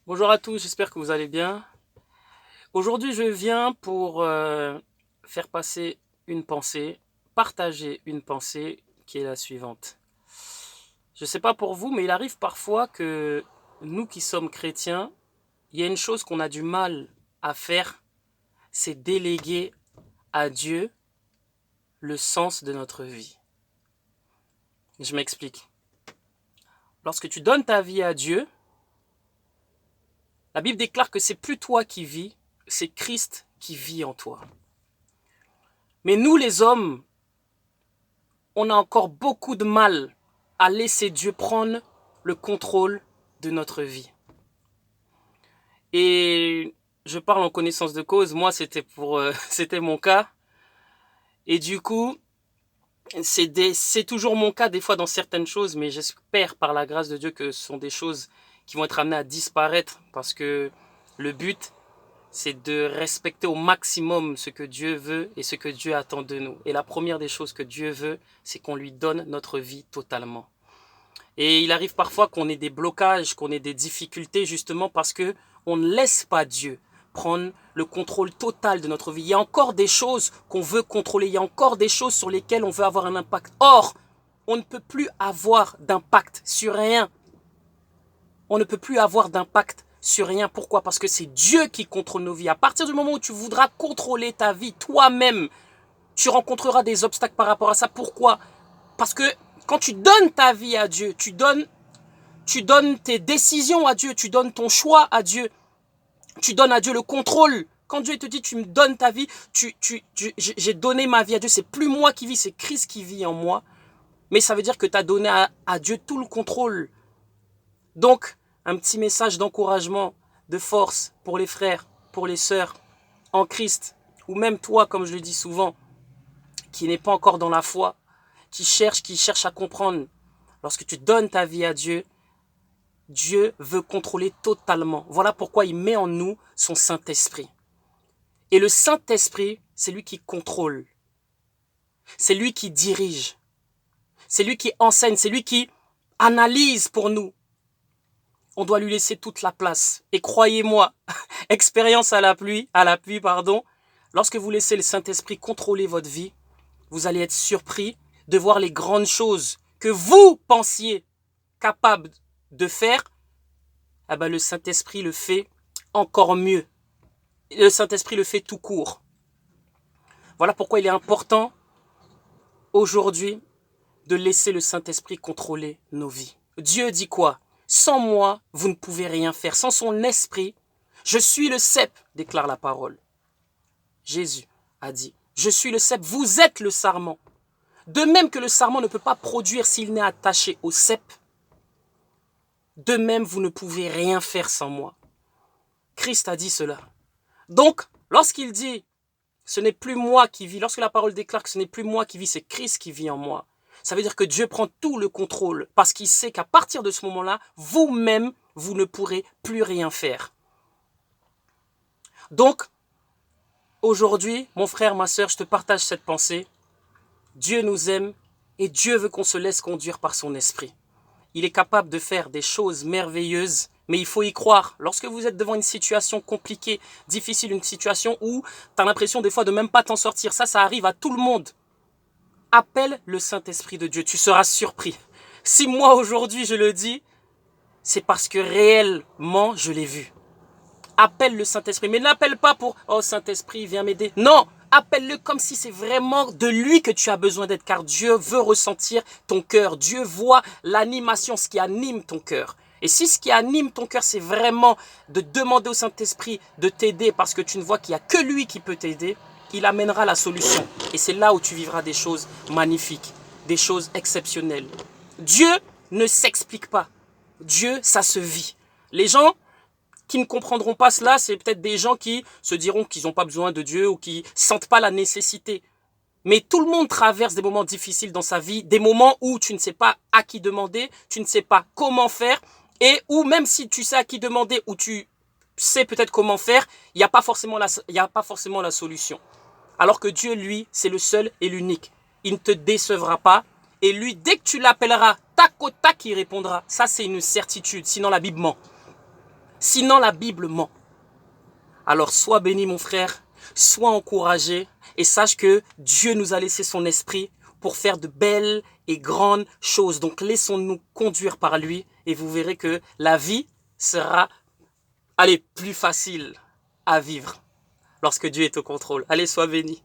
Bonjour à tous, j'espère que vous allez bien. Aujourd'hui, je viens pour faire passer une pensée, partager une pensée qui est la suivante. Je ne sais pas pour vous, mais il arrive parfois que nous qui sommes chrétiens, il y a une chose qu'on a du mal à faire, c'est déléguer à Dieu le sens de notre vie. Je m'explique. Lorsque tu donnes ta vie à Dieu, la Bible déclare que c'est plus toi qui vis, c'est Christ qui vit en toi. Mais nous les hommes, on a encore beaucoup de mal à laisser Dieu prendre le contrôle de notre vie. Et je parle en connaissance de cause, moi c'était mon cas. Et du coup, c'est toujours mon cas des fois dans certaines choses, mais j'espère par la grâce de Dieu que ce sont des choses qui vont être amenées à disparaître parce que le but, c'est de respecter au maximum ce que Dieu veut et ce que Dieu attend de nous. Et la première des choses que Dieu veut, c'est qu'on lui donne notre vie totalement. Et il arrive parfois qu'on ait des blocages, qu'on ait des difficultés justement parce que on ne laisse pas Dieu prendre le contrôle total de notre vie. Il y a encore des choses qu'on veut contrôler, il y a encore des choses sur lesquelles on veut avoir un impact. Or, on ne peut plus avoir d'impact sur rien. On ne peut plus avoir d'impact sur rien. Pourquoi? Parce que c'est Dieu qui contrôle nos vies. À partir du moment où tu voudras contrôler ta vie toi-même, tu rencontreras des obstacles par rapport à ça. Pourquoi? Parce que quand tu donnes ta vie à Dieu, tu donnes tes décisions à Dieu, tu donnes ton choix à Dieu, tu donnes à Dieu le contrôle. Quand Dieu te dit tu me donnes ta vie, j'ai donné ma vie à Dieu, c'est plus moi qui vis, c'est Christ qui vit en moi. Mais ça veut dire que tu as donné à Dieu tout le contrôle. Donc, un petit message d'encouragement, de force pour les frères, pour les sœurs en Christ, ou même toi, comme je le dis souvent, qui n'est pas encore dans la foi, qui cherche à comprendre. Lorsque tu donnes ta vie à Dieu, Dieu veut contrôler totalement. Voilà pourquoi il met en nous son Saint-Esprit. Et le Saint-Esprit, c'est lui qui contrôle. C'est lui qui dirige. C'est lui qui enseigne. C'est lui qui analyse pour nous. On doit lui laisser toute la place. Et croyez-moi, expérience à l'appui, lorsque vous laissez le Saint-Esprit contrôler votre vie, vous allez être surpris de voir les grandes choses que vous pensiez capables de faire. Ah ben, le Saint-Esprit le fait encore mieux. Le Saint-Esprit le fait tout court. Voilà pourquoi il est important aujourd'hui de laisser le Saint-Esprit contrôler nos vies. Dieu dit quoi? Sans moi, vous ne pouvez rien faire. Sans son esprit, je suis le cep, déclare la parole. Jésus a dit, je suis le cep, vous êtes le sarment. De même que le sarment ne peut pas produire s'il n'est attaché au cep, de même vous ne pouvez rien faire sans moi. Christ a dit cela. Donc, lorsqu'il dit, ce n'est plus moi qui vis, lorsque la parole déclare que ce n'est plus moi qui vis, c'est Christ qui vit en moi, ça veut dire que Dieu prend tout le contrôle parce qu'il sait qu'à partir de ce moment-là, vous-même, vous ne pourrez plus rien faire. Donc, aujourd'hui, mon frère, ma sœur, je te partage cette pensée. Dieu nous aime et Dieu veut qu'on se laisse conduire par son esprit. Il est capable de faire des choses merveilleuses, mais il faut y croire. Lorsque vous êtes devant une situation compliquée, difficile, une situation où tu as l'impression des fois de même pas t'en sortir, ça arrive à tout le monde. Appelle le Saint-Esprit de Dieu, tu seras surpris. Si moi aujourd'hui je le dis, c'est parce que réellement je l'ai vu. Appelle le Saint-Esprit, mais n'appelle pas pour « Oh Saint-Esprit, viens m'aider ». Non, appelle-le comme si c'est vraiment de lui que tu as besoin d'être, car Dieu veut ressentir ton cœur. Dieu voit l'animation, ce qui anime ton cœur. Et si ce qui anime ton cœur, c'est vraiment de demander au Saint-Esprit de t'aider parce que tu ne vois qu'il n'y a que lui qui peut t'aider, il amènera la solution. Et c'est là où tu vivras des choses magnifiques, des choses exceptionnelles. Dieu ne s'explique pas. Dieu, ça se vit. Les gens qui ne comprendront pas cela, c'est peut-être des gens qui se diront qu'ils n'ont pas besoin de Dieu ou qui ne sentent pas la nécessité. Mais tout le monde traverse des moments difficiles dans sa vie, des moments où tu ne sais pas à qui demander, tu ne sais pas comment faire, et où même si tu sais à qui demander ou tu sais peut-être comment faire, il n'y a pas forcément la solution. Alors que Dieu, lui, c'est le seul et l'unique. Il ne te décevra pas. Et lui, dès que tu l'appelleras, tac au tac, il répondra. Ça, c'est une certitude. Sinon, la Bible ment. Sinon, la Bible ment. Alors, sois béni, mon frère, sois encouragé et sache que Dieu nous a laissé son esprit pour faire de belles et grandes choses. Donc, laissons-nous conduire par lui et vous verrez que la vie sera, allez, plus facile à vivre lorsque Dieu est au contrôle. Allez, sois béni.